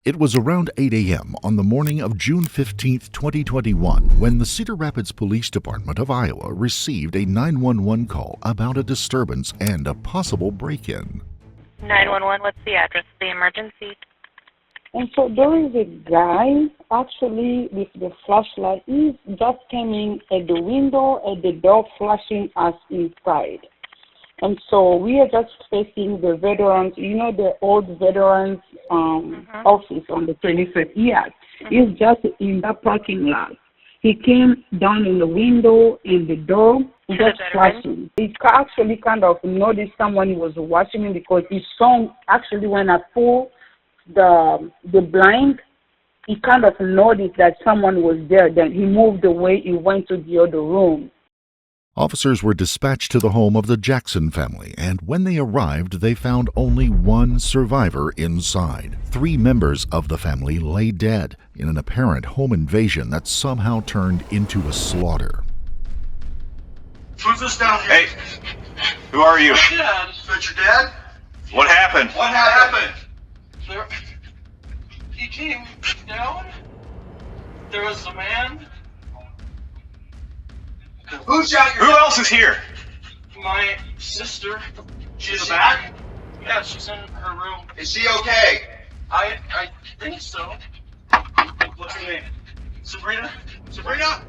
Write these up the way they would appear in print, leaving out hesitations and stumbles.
It was around 8 a.m. on the morning of June 15, 2021, when the Cedar Rapids Police Department of Iowa received a 911 call about a disturbance and a possible break-in. 911, what's the address of the emergency? And so there is a guy, actually, with the flashlight. He just came in at the window, at the door, flashing us inside. And so we are just facing the veterans, the old veterans office on the 25th. Yeah, he's just in that parking lot. He came down in the window and the door, just flashing. He actually kind of noticed someone was watching him because he saw, actually, when I pulled the blind, he kind of noticed that someone was there. Then he moved away. He went to the other room. Officers were dispatched to the home of the Jackson family, and when they arrived, they found only one survivor inside. 3 members of the family lay dead in an apparent home invasion that somehow turned into a slaughter. Who's this down here? Hey, who are you? My dad. Is that your dad? What happened? What happened? He came down. There was a man. Who shot your Who dad? else is here? My sister. She's back? Yeah, she's in her room. Is she okay? I think so. What's her name? Sabrina? Sabrina?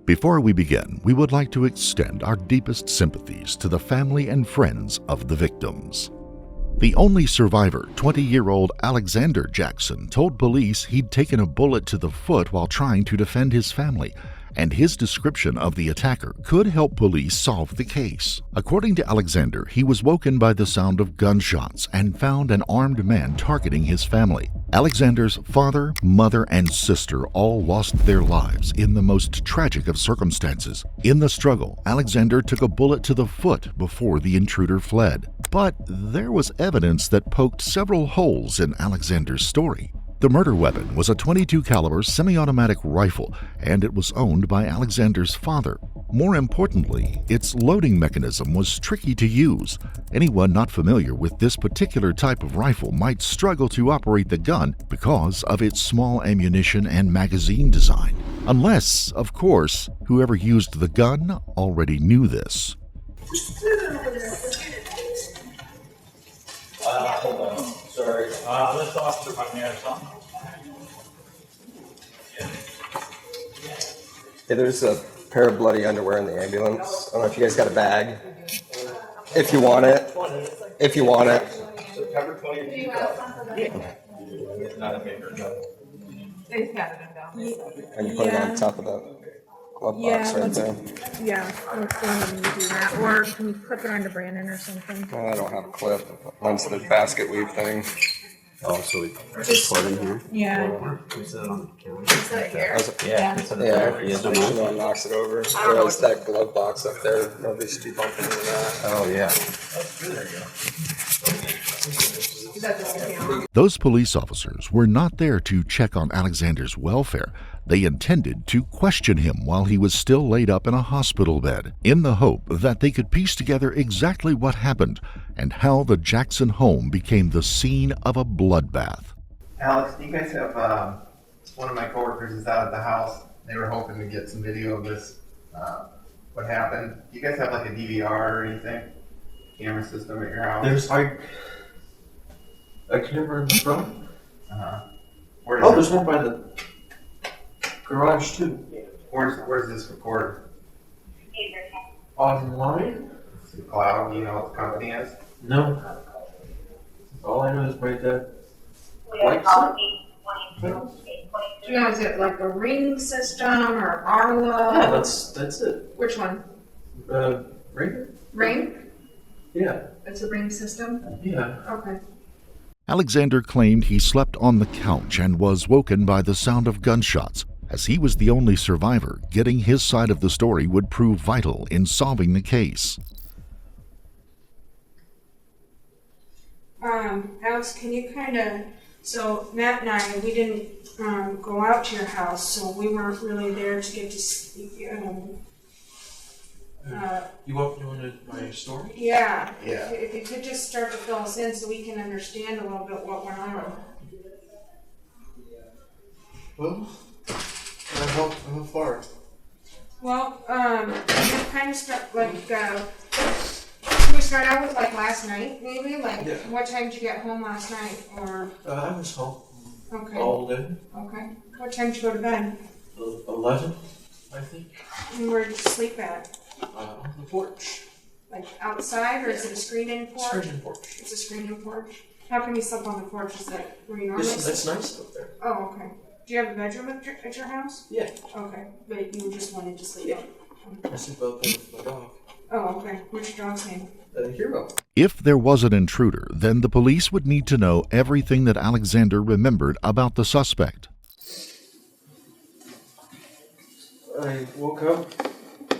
Before we begin, we would like to extend our deepest sympathies to the family and friends of the victims. The only survivor, 20-year-old Alexander Jackson, told police he'd taken a bullet to the foot while trying to defend his family, and his description of the attacker could help police solve the case. According to Alexander, he was woken by the sound of gunshots and found an armed man targeting his family. Alexander's father, mother, and sister all lost their lives in the most tragic of circumstances. In the struggle, Alexander took a bullet to the foot before the intruder fled. But there was evidence that poked several holes in Alexander's story. The murder weapon was a .22 caliber semi-automatic rifle, and it was owned by Alexander's father. More importantly, its loading mechanism was tricky to use. Anyone not familiar with this particular type of rifle might struggle to operate the gun because of its small ammunition and magazine design. Unless, of course, whoever used the gun already knew this. Hold on. Sorry. This officer might have something. Yeah, there's a pair of bloody underwear in the ambulance. I don't know if you guys got a bag. If you want it. If you want it. September 20th. Not a paper, no. And you put it on top of the glove box right there. Yeah, let's go ahead and do that. Or can you clip it onto Brandon or something? Well, I don't have a clip. Mine's the basket weave thing. Oh, so we just plug in here? Yeah. We set it on the counter. Yeah, so no one knocks it over. Whereas that glove box up there, nobody should be bumping into that. Oh, yeah. Those police officers were not there to check on Alexander's welfare. They intended to question him while he was still laid up in a hospital bed, in the hope that they could piece together exactly what happened and how the Jackson home became the scene of a bloodbath. Alex, do you guys have, one of my coworkers is out at the house. They were hoping to get some video of this, what happened. Do you guys have like a DVR or anything? Camera system at your house? There's a camera in the front. Where's There's one by the garage too. Where's this recorded? Online? The cloud, you know what the company is? No. All I know is right there. Website? Is it like a ring system or Arlo? Yeah, that's it. Which one? Ring? Ring? Yeah. It's a ring system? Yeah. Okay. Alexander claimed he slept on the couch and was woken by the sound of gunshots. As he was the only survivor, getting his side of the story would prove vital in solving the case. Alex, can you kind of So Matt and I, we didn't go out to your house, so we weren't really there to get to see. You want to my story? Yeah. Yeah. If you could just start to fill us in so we can understand a little bit what went on. Well, how far? Well, we kind of start like, we start out with like last night, maybe? Like, Yeah. what time did you get home last night? Or, I was home okay. all day. Okay. What time did you go to bed? 11, I think. And where did you sleep at? On the porch. Like outside, or is it a screened-in porch? Screened-in porch. It's a screened-in porch. How come you slept on the porch? Is that where you normally sleep? That's nice up there. Oh, okay. Do you have a bedroom at your house? Yeah. Okay, but you just wanted to sleep. I sleep out there with my dog. Oh, okay. What's your dog's name? Hero. If there was an intruder, then the police would need to know everything that Alexander remembered about the suspect. I woke up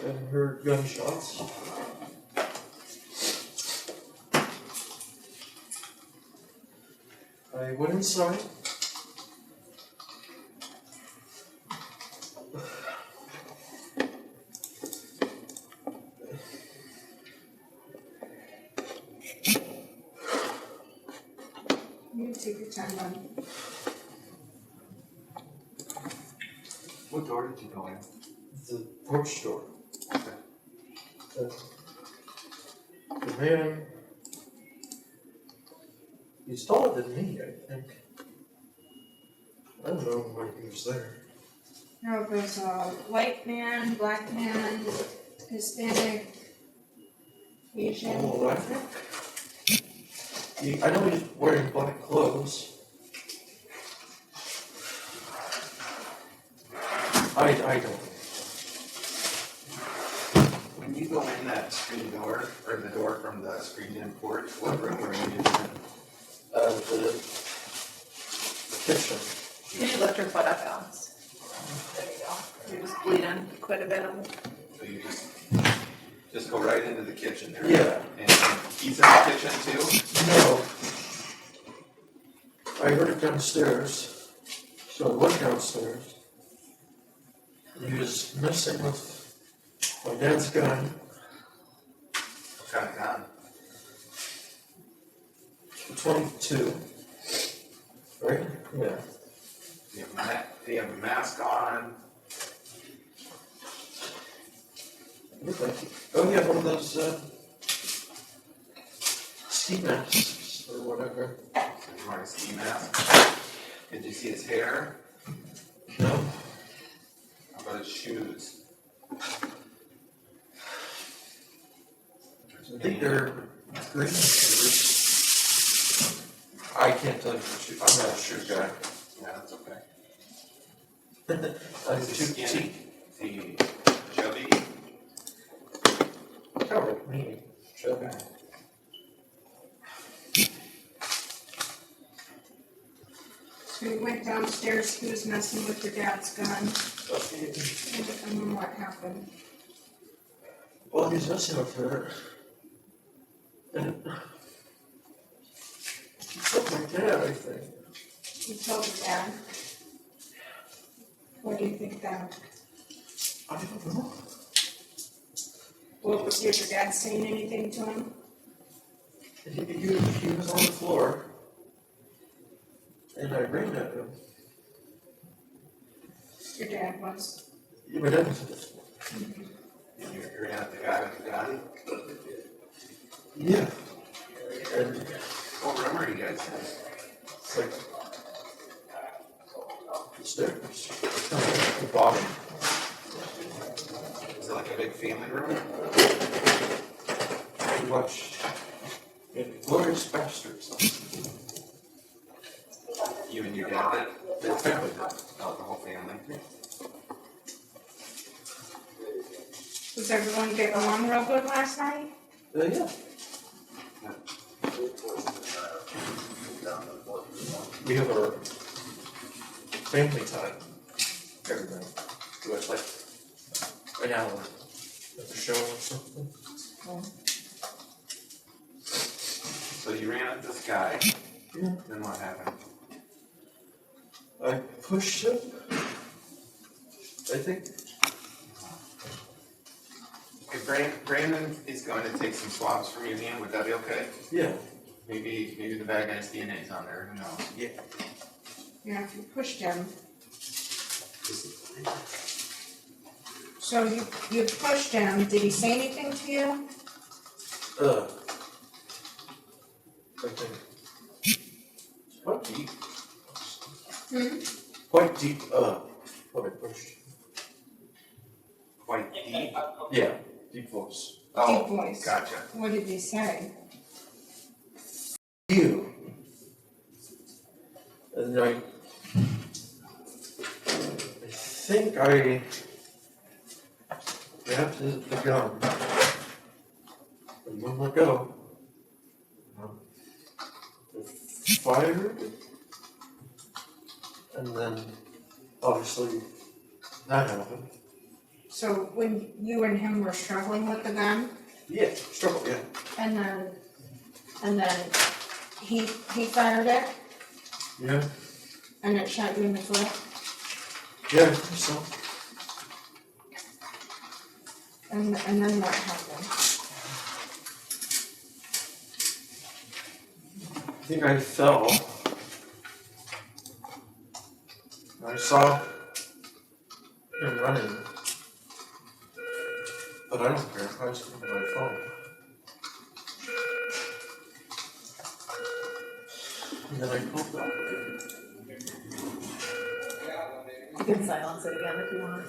and heard gunshots. I went inside. You take your time, buddy. What door did you go in? The porch door. The man, he's taller than me, I think. I don't know why he was there. No, it was a white man, black man, Hispanic, Asian. Oh, I think. I know he's wearing black clothes. I don't. When you go in that screen door, or the door from the screened-in porch, what room were you in? The kitchen. You should lift your foot up, Alex. There you go. You're just bleeding quite a bit on it. So you just go right into the kitchen there? Yeah. And he's in the kitchen too? No. I heard it downstairs, so I went downstairs. He was messing with my dad's gun. What kind of gun? 22. Right? Yeah. Do you have a mask on? Oh, yeah, one of those ski masks or whatever. He's wearing a ski mask. Did you see his hair? No. How about his shoes? I think they're green shoes. I can't tell you for sure. I'm not a shoe guy. Yeah, that's okay. I'm Is he too skinny? Is he chubby? Kind of me. Chubby. So you went downstairs, he was messing with your dad's gun, and then what happened? Well, he's messing with her. And he took my dad, I think. You told your dad? What do you think that? I don't know. Well, did your dad saying anything to him? He was on the floor. And I ran at him. Your dad was? My dad was at the floor. You ran at the guy with the gun? Yeah. And What room are you guys in? it's like the stairs. It's kind of like the bottom. Is it like a big family room? We watched Glorious Bastards. You and your dad did? The family did? Oh, the whole family? Was everyone getting along real good last night? Yeah. We have our family time every night. We watch like an hour of a show or something. So you ran at this guy, Yeah. then what happened? I pushed him. I think. Okay, Brandon is going to take some swabs from you, Ian. Would that be okay? Yeah. Maybe the bad guy's DNA's on there. Who knows? Yeah. Yeah, if you pushed him. So you pushed him. Did he say anything to you? I think. Quite deep. Hmm? Quite deep. What I pushed. Quite deep. Yeah. Deep voice. Deep voice. Gotcha. What did he say? You. And I think I grabbed the gun and wouldn't let go. I fired, and then obviously that happened. So when you and him were struggling with the gun, Yeah, struggle, yeah. and then he fired it, Yeah, and it shot you in the foot, yeah, I think so. and then what happened? I think I fell. I saw him running, but I don't care. I was looking at my phone. And then I pulled up. You can silence it again if you want.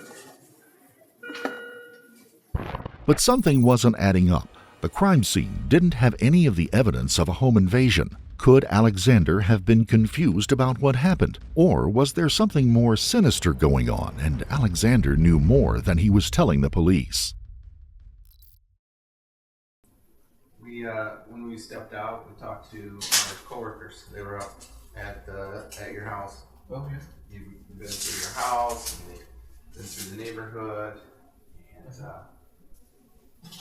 But something wasn't adding up. The crime scene didn't have any of the evidence of a home invasion. Could Alexander have been confused about what happened? Or was there something more sinister going on and Alexander knew more than he was telling the police? When we stepped out, we talked to our coworkers. They were up at your house. Oh, yeah. You've been through your house, and they've been through the neighborhood, and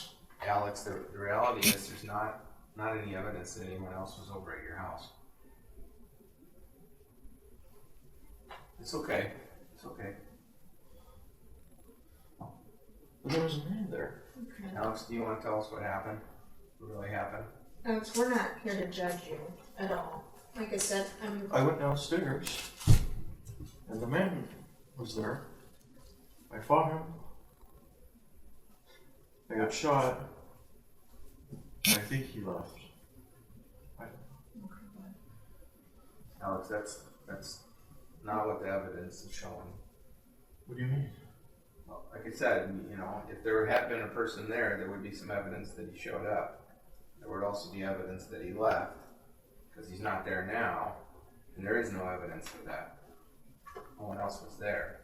Alex, the reality is there's not any evidence that anyone else was over at your house. It's okay. It's okay. But there was a man there. Okay. Alex, do you want to tell us what happened? What really happened? Alex, we're not here to judge you at all. Like I said, I went downstairs, and the man was there. I fought him. I got shot. And I think he left. Alex, that's not what the evidence is showing. What do you mean? Well, like I said, if there had been a person there would be some evidence that he showed up. There would also be evidence that he left, because he's not there now, and there is no evidence of that. No one else was there.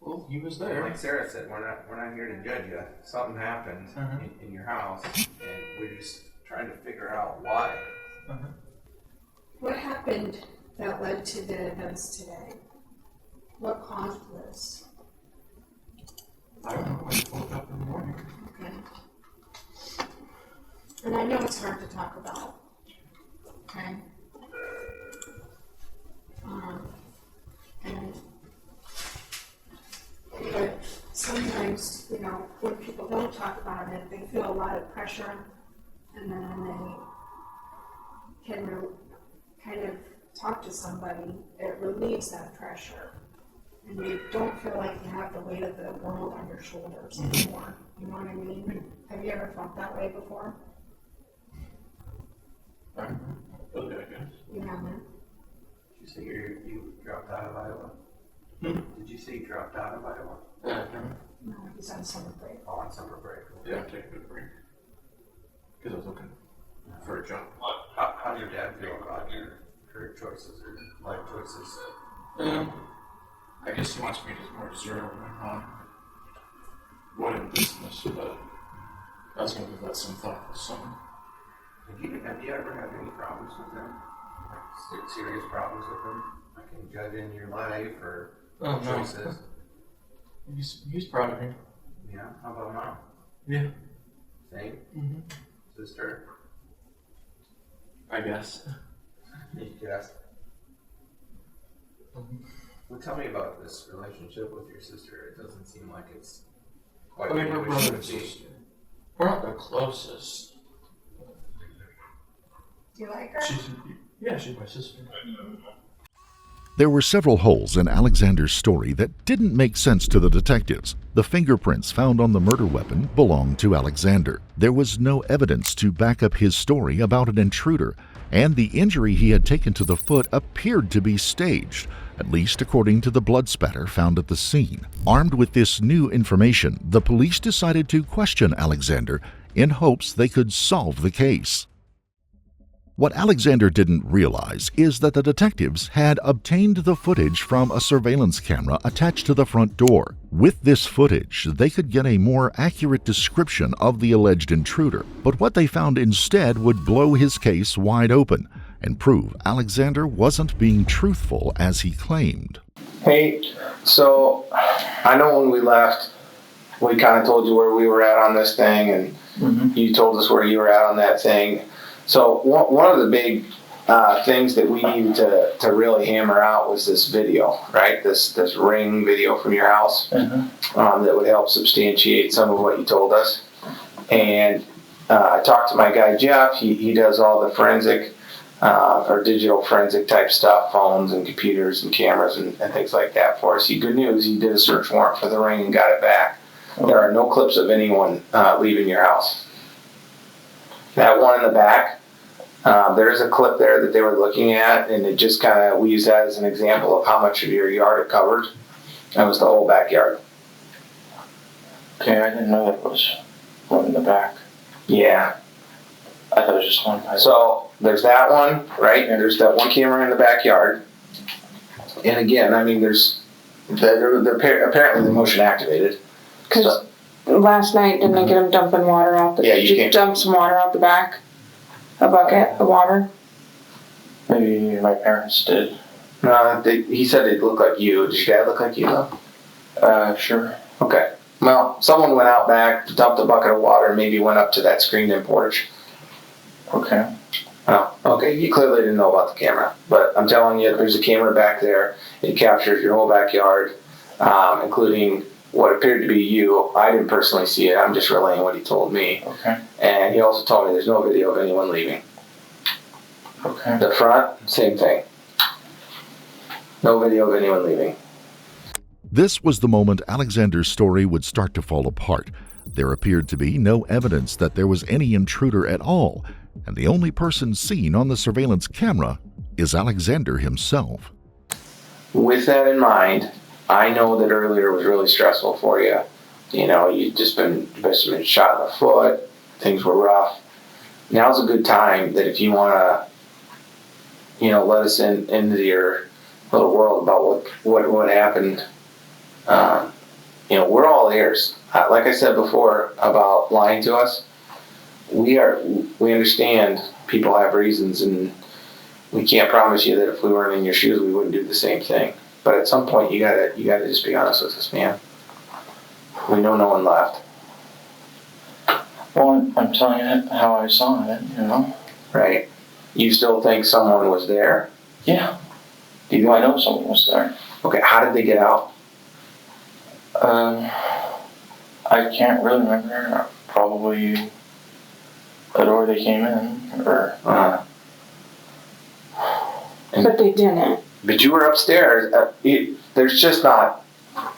Well, he was And there. like Sarah said, we're not here to judge you. Something happened in your house, and we're just trying to figure out why. what happened that led to the events today? What caused this? I don't know. I woke up in the morning. Okay. And I know it's hard to talk about. Okay. But sometimes, when people don't talk about it, they feel a lot of pressure, and then when they can kind of talk to somebody, it relieves that pressure. And you don't feel like you have the weight of the world on your shoulders anymore. You know what I mean? Have you ever felt that way before? I guess. You haven't? Did you say you dropped out of Iowa? Did you say you dropped out of Iowa? Yeah, No, he's on summer break. Oh, on summer break. yeah, I'm taking a break. Because I was looking for a job. How did your dad feel about your career choices or life choices? I guess he wants me to more zero in on what in business, but I was going to give that some thought this summer. Have you ever had any problems with them? Like serious problems with them? Like in judging your life or choices? He's proud of me. Yeah. How about mom? Yeah. Same? Mm-hmm. Sister? I guess. Yes. Well, tell me about this relationship with your sister. It doesn't seem like it's quite I mean, what we're it brother should and be. sister. We're not the closest. Do you like her? She's my sister. There were several holes in Alexander's story that didn't make sense to the detectives. The fingerprints found on the murder weapon belonged to Alexander. There was no evidence to back up his story about an intruder, and the injury he had taken to the foot appeared to be staged, at least according to the blood spatter found at the scene. Armed with this new information, the police decided to question Alexander in hopes they could solve the case. What Alexander didn't realize is that the detectives had obtained the footage from a surveillance camera attached to the front door. With this footage, they could get a more accurate description of the alleged intruder, but what they found instead would blow his case wide open and prove Alexander wasn't being truthful as he claimed. Hey, so I know when we left, we kind of told you where we were at on this thing, and you told us where you were at on that thing. So one of the big things that we needed to really hammer out was this video, right? This ring video from your house that would help substantiate some of what you told us. And I talked to my guy Jeff. He does all the forensic or digital forensic type stuff, phones and computers and cameras and things like that for us. Good news, he did a search warrant for the ring and got it back. There are no clips of anyone leaving your house. That one in the back, there is a clip there that they were looking at, and it just kind of, we used that as an example of how much of your yard it covered. That was the whole backyard. Okay, I didn't know that was one in the back. Yeah. I thought it was just one. So there's that one, right? And there's that one camera in the backyard. And again, I mean, they're apparently motion activated. Because last night, didn't I get him dumping water out the... Yeah, you Did can't... dump some water out the back? A bucket of water? Maybe my parents did. No, he said they'd look like you. Does your dad look like you, though? Sure. Okay. Well, someone went out back, dumped a bucket of water, and maybe went up to that screened-in porch. Okay. Oh, okay. You clearly didn't know about the camera. But I'm telling you, there's a camera back there. It captures your whole backyard, including what appeared to be you. I didn't personally see it. I'm just relaying what he told me. Okay. And he also told me there's no video of anyone leaving. Okay. The front, same thing. No video of anyone leaving. This was the moment Alexander's story would start to fall apart. There appeared to be no evidence that there was any intruder at all, and the only person seen on the surveillance camera is Alexander himself. With that in mind, I know that earlier was really stressful for you. You know, you'd just been shot in the foot, things were rough. Now's a good time that if you want to, you know, let us into your little world about what happened. You know, we're all ears. Like I said before about lying to us, we understand people have reasons, and we can't promise you that if we weren't in your shoes, we wouldn't do the same thing. But at some point, you gotta just be honest with us, man. We know no one left. Well, I'm telling you how I saw it, you know. Right. You still think someone was there? Yeah. I know someone was there. Okay, how did they get out? I can't really remember. Probably the door they came in, or... But they didn't. But you were upstairs. There's just not...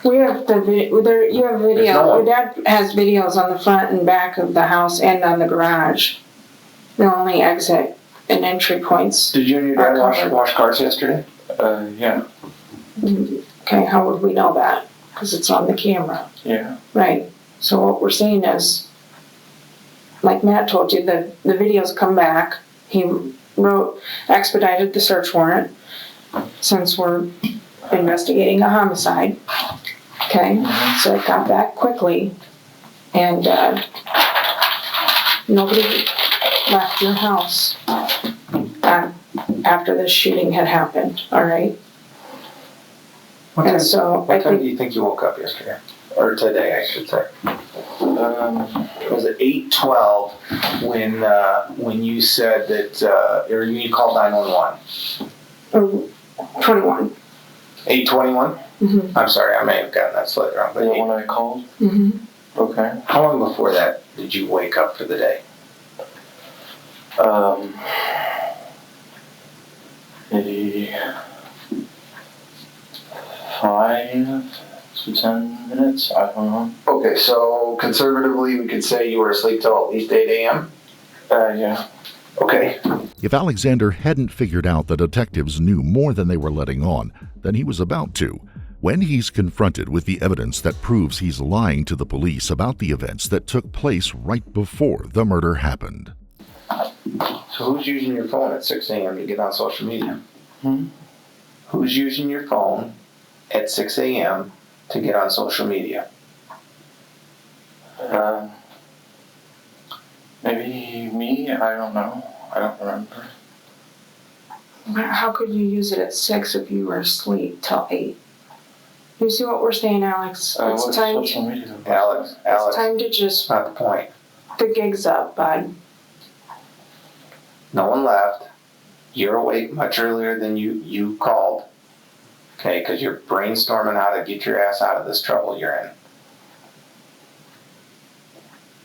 We have you have video. No Your dad has videos on the front and back of the house and on the garage. The only exit and entry points. Did you and your dad wash cars yesterday? Yeah. Okay, how would we know that? Because it's on the camera. Yeah. Right. So what we're saying is, like Matt told you, the videos come back. He expedited the search warrant since we're investigating a homicide. Okay, so it got back quickly, and nobody left your house after the shooting had happened. All right. What time do you think you woke up yesterday? Or today, I should say. Was it 8:12 when you said that, or you called 911? 21. 8:21? Mm-hmm. I'm sorry, I may have gotten that slightly wrong. But The one I called? Mm-hmm. Okay. how long before that did you wake up for the day? Maybe 5 to 10 minutes, I don't know. Okay, so conservatively, we could say you were asleep till at least 8 a.m.? Yeah. Okay. If Alexander hadn't figured out the detectives knew more than they were letting on, then he was about to. When he's confronted with the evidence that proves he's lying to the police about the events that took place right before the murder happened. So who's using your phone at 6 a.m. to get on social media? Hmm? Who's using your phone at 6 a.m. to get on social media? Maybe me? I don't know. I don't remember. But how could you use it at 6 if you were asleep till 8? You see what we're saying, Alex? It's What's time. social media? Alex, It's time to just not the point. the gig's up, bud. No one left. You're awake much earlier than you called. Okay, because you're brainstorming how to get your ass out of this trouble you're in.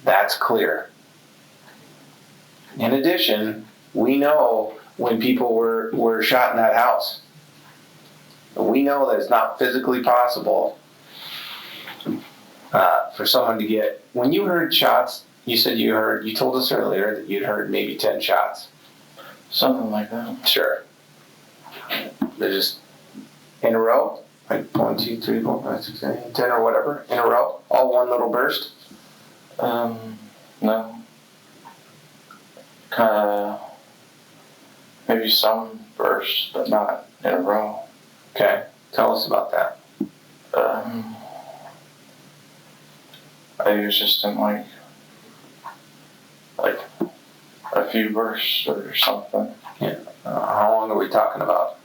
That's clear. In addition, we know when people were shot in that house. We know that it's not physically possible for someone to get. When you heard shots, you said you told us earlier that you'd heard maybe 10 shots. Something like that. Sure. They're just in a row, like 1, 2, 3, 4, 5, 6, 7, 8, 10 or whatever, in a row, all one little burst. No. Maybe some bursts, but not in a row. Okay, tell us about that. I think it was just in like a few bursts or something. Yeah. How long are we talking about?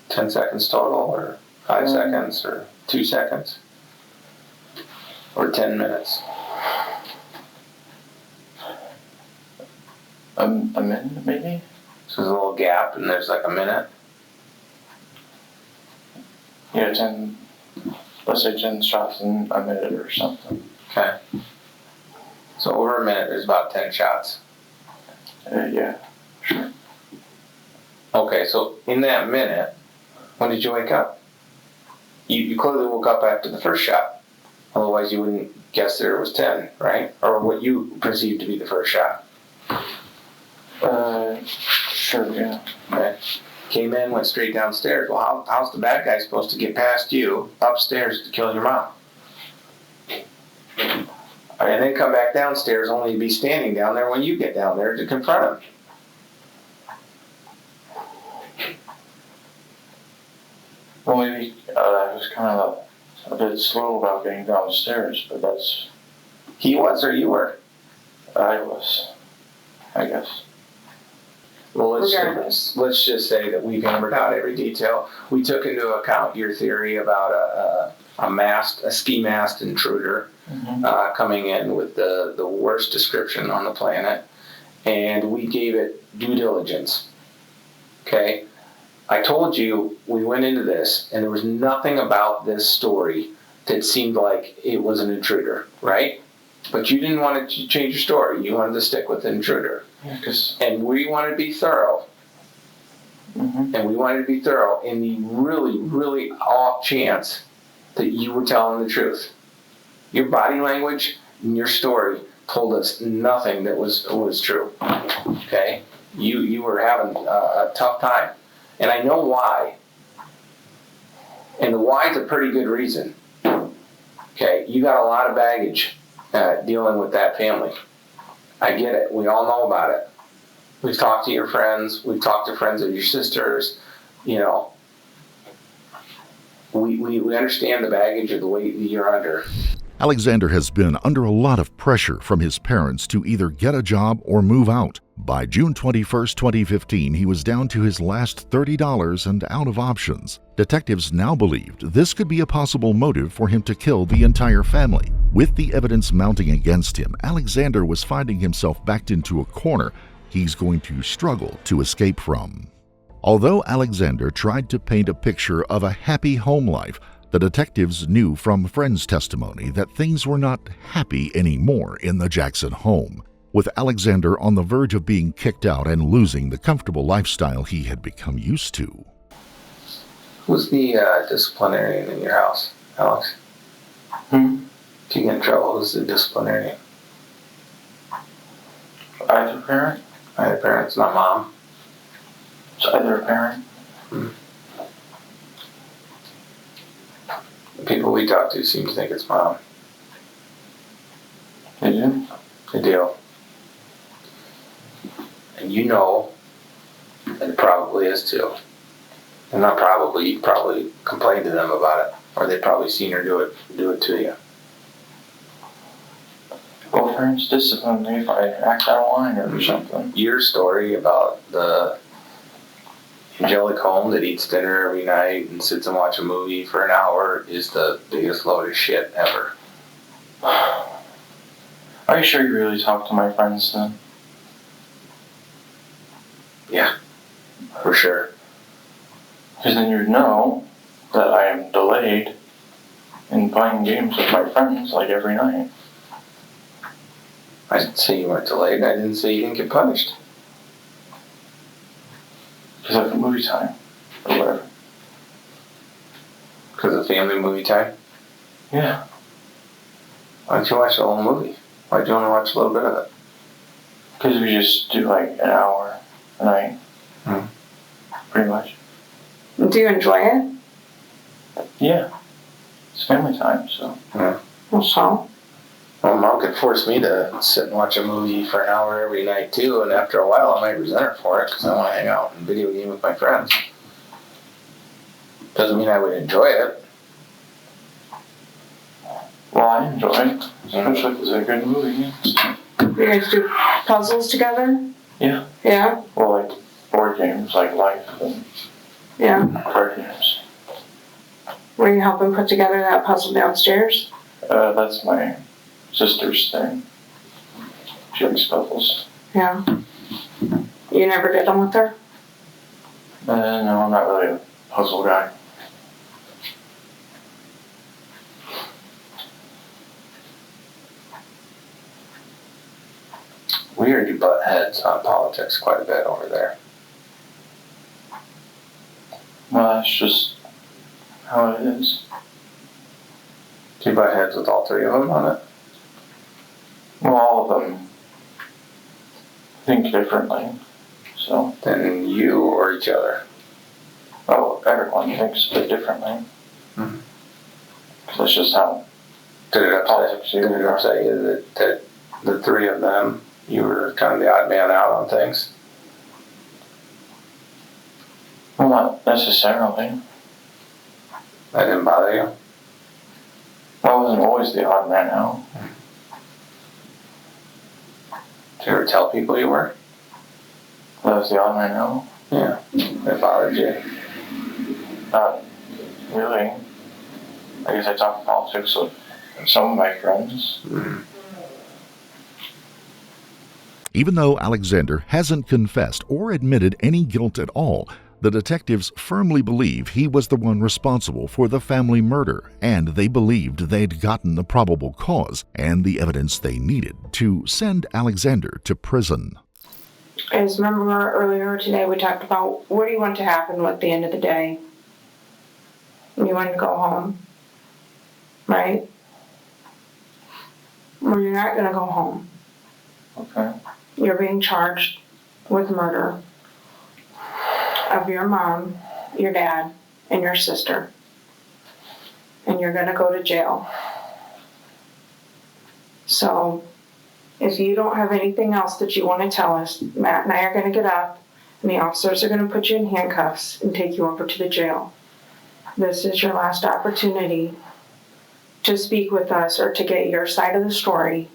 10 seconds total, or 5 seconds, or 2 seconds, or 10 minutes? A minute, maybe? So there's a little gap, and there's like a minute. Yeah, 10. Let's say 10 shots in a minute or something. Okay. So over a minute, there's about 10 shots. Yeah, sure. Okay, so in that minute, when did you wake up? You clearly woke up after the first shot. Otherwise, you wouldn't guess there was 10, right? Or what you perceived to be the first shot. Sure, yeah. Okay. Came in, went straight downstairs. Well, how's the bad guy supposed to get past you upstairs to kill your mom? And then come back downstairs only to be standing down there when you get down there to confront him. Well, maybe I was kind of a bit slow about getting downstairs, but that's... He was, or you were? I was, I guess. Well, let's just say that we've hammered out every detail. We took into account your theory about a ski masked intruder coming in with the worst description on the planet, and we gave it due diligence. Okay? I told you we went into this, and there was nothing about this story that seemed like it was an intruder, right? But you didn't want to change your story. You wanted to stick with the intruder. Yeah, and we wanted to be thorough. And we wanted to be thorough in the really, really off chance that you were telling the truth. Your body language and your story told us nothing that was true. Okay? You were having a tough time. And I know why. And the why's a pretty good reason. Okay? You got a lot of baggage dealing with that family. I get it. We all know about it. We've talked to your friends. We've talked to friends of your sisters. You know, we understand the baggage of the weight that you're under. Alexander has been under a lot of pressure from his parents to either get a job or move out. By June 21, 2015, he was down to his last $30 and out of options. Detectives now believed this could be a possible motive for him to kill the entire family. With the evidence mounting against him, Alexander was finding himself backed into a corner he's going to struggle to escape from. Although Alexander tried to paint a picture of a happy home life, the detectives knew from friends' testimony that things were not happy anymore in the Jackson home, with Alexander on the verge of being kicked out and losing the comfortable lifestyle he had become used to. Who's the disciplinarian in your house, Alex? If you get in trouble, who's the disciplinarian? Either parent? Either parent's not mom. It's either a parent. The people we talk to seem to think it's mom. They do? They do. And you know that it probably is too. And not probably, you probably complained to them about it. Or they've probably seen her do it to you. Well, parents discipline me if I act out of line or something. Your story about the angelic home that eats dinner every night and sits and watches a movie for an hour is the biggest load of shit ever. Are you sure you really talk to my friends then? Yeah, for sure. Because then you'd know that I am delayed in playing games with my friends like every night. I didn't say you weren't delayed. I didn't say you didn't get punished. Because of movie time or whatever. Because of family movie time? Yeah. Why don't you watch the whole movie? Why do you want to watch a little bit of it? Because we just do like an hour a night. Pretty much. Do you enjoy it? Yeah. It's family time, so. Yeah. Well, so? Well, Mom could force me to sit and watch a movie for an hour every night too, and after a while I might resent her for it because I want to hang out and video game with my friends. Doesn't mean I would enjoy it. Well, I enjoy it, especially if it's a good movie. You guys do puzzles together? Yeah. Yeah? Well, like board games, like Life and card games. Were you helping put together that puzzle downstairs? That's my sister's thing. She likes puzzles. Yeah. You never did them with her? No, I'm not really a puzzle guy. We heard you butt heads on politics quite a bit over there. Well, that's just how it is. Do you butt heads with all three of them on it? Well, all of them think differently, so. Than you or each other? Oh, everyone thinks a bit differently. That's just how Did it upset you that the three of them, you were kind of the odd man out on things? Well, not necessarily. That didn't bother you? I wasn't always the odd man out. Did you ever tell people you were? I was the odd man out? Yeah. It bothered you? Not really. I guess I talk politics with some of my friends. Even though Alexander hasn't confessed or admitted any guilt at all, the detectives firmly believe he was the one responsible for the family murder, and they believed they'd gotten the probable cause and the evidence they needed to send Alexander to prison. As remember earlier today we talked about what do you want to happen at the end of the day? You want to go home, right? Well, you're not going to go home. Okay. You're being charged with murder of your mom, your dad, and your sister. And you're going to go to jail. So, if you don't have anything else that you want to tell us, Matt and I are going to get up, and the officers are going to put you in handcuffs and take you over to the jail. This is your last opportunity to speak with us or to get your side of the story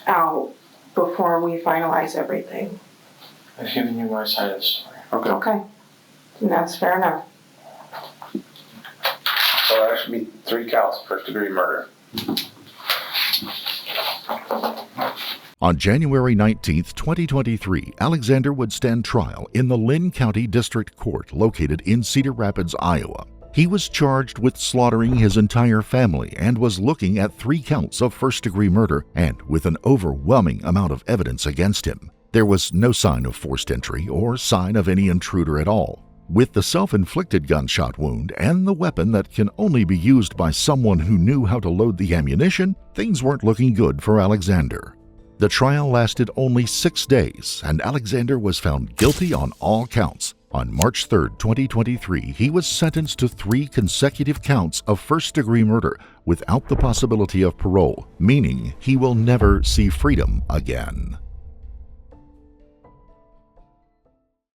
out before we finalize everything. I've given you my side of the story. Okay. And that's fair enough. So that should be 3 counts of first-degree murder. On January 19, 2023, Alexander would stand trial in the Lynn County District Court located in Cedar Rapids, Iowa. He was charged with slaughtering his entire family and was looking at 3 counts of first-degree murder and with an overwhelming amount of evidence against him. There was no sign of forced entry or sign of any intruder at all. With the self-inflicted gunshot wound and the weapon that can only be used by someone who knew how to load the ammunition, things weren't looking good for Alexander. The trial lasted only 6 days, and Alexander was found guilty on all counts. On March 3, 2023, he was sentenced to 3 consecutive counts of first-degree murder without the possibility of parole, meaning he will never see freedom again.